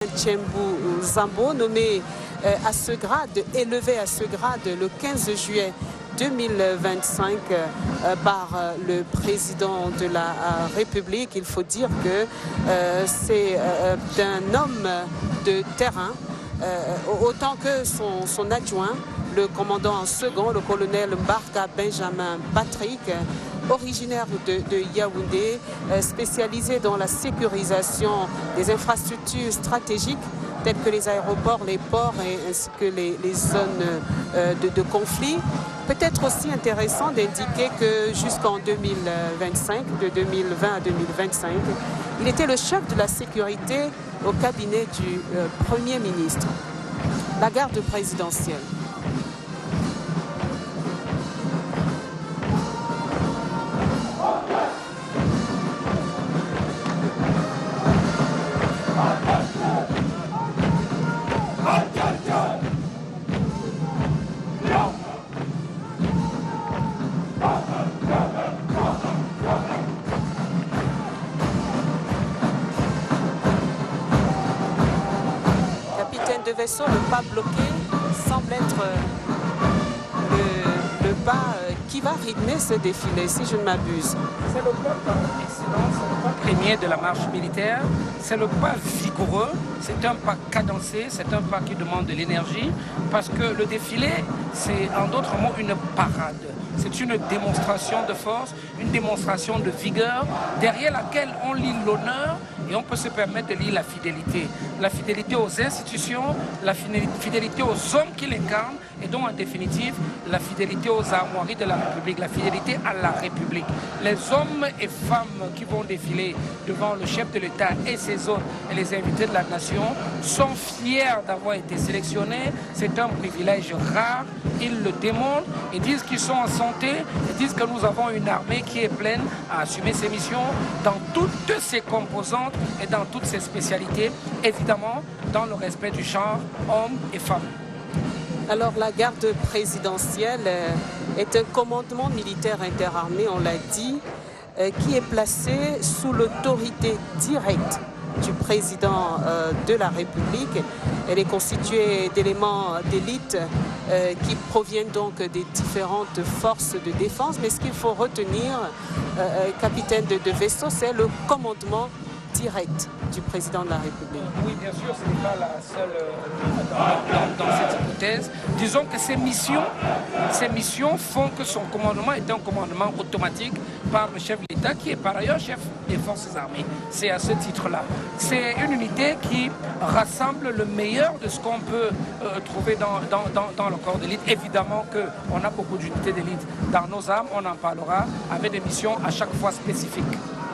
Tchembou Zambo, nommé à ce grade, élevé à ce grade le 15 juillet 2025 par le président de la République. Il faut dire que c'est un homme de terrain, autant que son adjoint, le commandant en second, le colonel Mbarka Benjamin Patrick, originaire de Yaoundé, spécialisé dans la sécurisation des infrastructures stratégiques telles que les aéroports, les ports ainsi que les zones de conflit. Peut-être aussi intéressant d'indiquer que jusqu'en 2025, de 2020 à 2025, il était le chef de la sécurité au cabinet du Premier ministre. La garde présidentielle. Capitaine de vaisseau, le pas bloqué semble être le pas qui va rythmer ce défilé, si je ne m'abuse. C'est le pas par excellence, c'est le pas premier de la marche militaire. C'est le pas vigoureux, c'est un pas cadencé, c'est un pas qui demande de l'énergie parce que le défilé, c'est en d'autres mots une parade. C'est une démonstration de force, une démonstration de vigueur derrière laquelle on lit l'honneur et on peut se permettre de lire la fidélité. La fidélité aux institutions, la fidélité aux hommes qui l'incarnent et donc en définitive la fidélité aux armoiries de la République, la fidélité à la République. Les hommes et femmes qui vont défiler devant le chef de l'État et ses hôtes et les invités de la nation sont fiers d'avoir été sélectionnés. C'est un privilège rare. Ils le démontrent et disent qu'ils sont en santé et disent que nous avons une armée qui est pleine à assumer ses missions dans toutes ses composantes et dans toutes ses spécialités, évidemment dans le respect du genre hommes et femmes. Alors la garde présidentielle est un commandement militaire interarmé, on l'a dit, qui est placé sous l'autorité directe du président de la République. Elle est constituée d'éléments d'élite qui proviennent donc des différentes forces de défense. Mais ce qu'il faut retenir, capitaine de vaisseau, c'est le commandement direct du président de la République. Oui, bien sûr, ce n'est pas la seule dans cette hypothèse. Disons que ces missions font que son commandement est un commandement automatique par le chef de l'État qui est par ailleurs chef des forces armées. C'est à ce titre-là. C'est une unité qui rassemble le meilleur de ce qu'on peut trouver dans le corps d'élite. Évidemment qu'on a beaucoup d'unités d'élite dans nos armes, on en parlera avec des missions à chaque fois spécifiques.